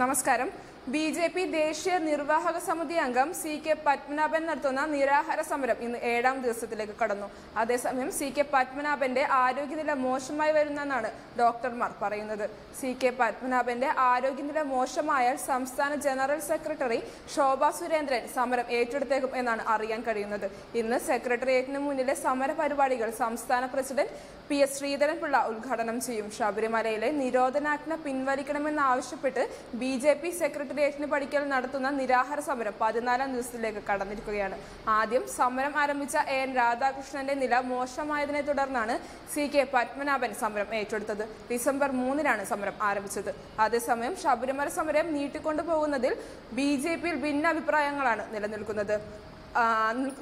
നമസ്കാരം. ബി.ജെ.പി. ദേശീയ നിർവാഹക സമിതി അംഗം സി.കെ. പത്മനാഭൻ നടത്തുന്ന നിരാഹാര സമരം ഇന്ന് 7ാം ദിവസത്തിലേക്ക് കടന്നു. അതേസമയം സി.കെ. പത്മനാഭന്റെ ആരോഗ്യനില മോശമായി വരുന്നെന്നാണ് ഡോക്ടർമാർ പറയുന്നത്. സി.കെ. പത്മനാഭന്റെ ആരോഗ്യനില മോശമായാൽ സംസ്ഥാന ജനറൽ സെക്രട്ടറി ശോഭ സുരേന്ദ്രൻ സമരം ഏറ്റെടുത്തേക്കും എന്നാണ് അറിയാൻ കഴിയുന്നത്. ഇന്ന് സെക്രട്ടേറിയറ്റിന് മുന്നിലെ സമര പരിപാടികൾ സംസ്ഥാന പ്രസിഡന്റ് പി.എസ്. ശ്രീധരൻപിള്ള ഉദ്ഘാടനം ചെയ്യും. ശബരിമലയിലെ നിരോധനാജ്ഞ പിൻവലിക്കണമെന്നാവശ്യപ്പെട്ട് ബി.ജെ.പി. സെക്രട്ടേറിയറ്റിന് പടിക്കൽ നടത്തുന്ന നിരാഹാര സമരം 14ാം ദിവസത്തിലേക്ക് കടന്നിരിക്കുകയാണ്. ആദ്യം സമരം ആരംഭിച്ച എൻ രാധാകൃഷ്ണന്റെ നില മോശമായതിനെ തുടർന്നാണ് സി.കെ. പത്മനാഭൻ സമരം ഏറ്റെടുത്തത്. ഡിസംബർ 3-നാണ് സമരം ആരംഭിച്ചത്. അതേസമയം ശബരിമല സമരം നീട്ടിക്കൊണ്ടുപോകുന്നതിൽ ബി.ജെ.പിയിൽ ഭിന്നാഭിപ്രായങ്ങളാണ്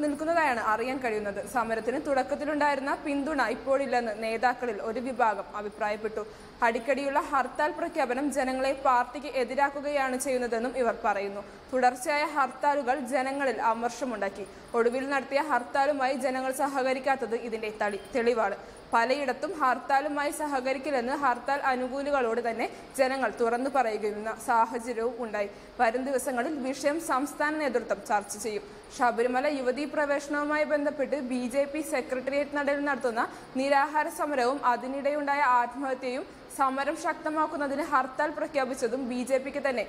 നിൽക്കുന്നതായാണ് അറിയാൻ കഴിയുന്നത്. സമരത്തിന് തുടക്കത്തിലുണ്ടായിരുന്ന പിന്തുണ ഇപ്പോഴില്ലെന്ന് നേതാക്കളിൽ ഒരു വിഭാഗം അഭിപ്രായപ്പെട്ടു. അടിക്കടിയുള്ള ഹർത്താൽ പ്രഖ്യാപനം ജനങ്ങളെ പാർട്ടിക്ക് എതിരാക്കുകയാണ് ചെയ്യുന്നതെന്നും ഇവർ പറയുന്നു. തുടർച്ചയായ ഹർത്താലുകൾ ജനങ്ങളിൽ അമർഷമുണ്ടാക്കി. ഒടുവിൽ നടത്തിയ ഹർത്താലുമായി ജനങ്ങൾ സഹകരിക്കാത്തത് ഇതിന്റെ തെളിവാണ്. പലയിടത്തും ഹർത്താലുമായി സഹകരിക്കില്ലെന്ന് ഹർത്താൽ അനുകൂലികളോട് തന്നെ ജനങ്ങൾ തുറന്നു പറയുന്ന സാഹചര്യവും ഉണ്ടായി. വരും ദിവസങ്ങളിൽ വിഷയം സംസ്ഥാന നേതൃത്വം ചർച്ച ചെയ്യും. ശബരിമല യുവതീ പ്രവേശനവുമായി ബന്ധപ്പെട്ട് ബി.ജെ.പി. സെക്രട്ടേറിയറ്റ് നടയിൽ നടത്തുന്ന നിരാഹാര സമരവും അതിനിടെയുണ്ടായ ആത്മഹത്യയും സമരം ശക്തമാക്കുന്നതിന് ഹർത്താൽ പ്രഖ്യാപിച്ചതും ബി.ജെ.പിക്ക് തന്നെ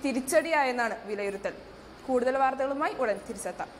തിരിച്ചടിയായെന്നാണ് വിലയിരുത്തൽ. കൂടുതൽ വാർത്തകളുമായി ഉടൻ തിരിച്ചെത്താം.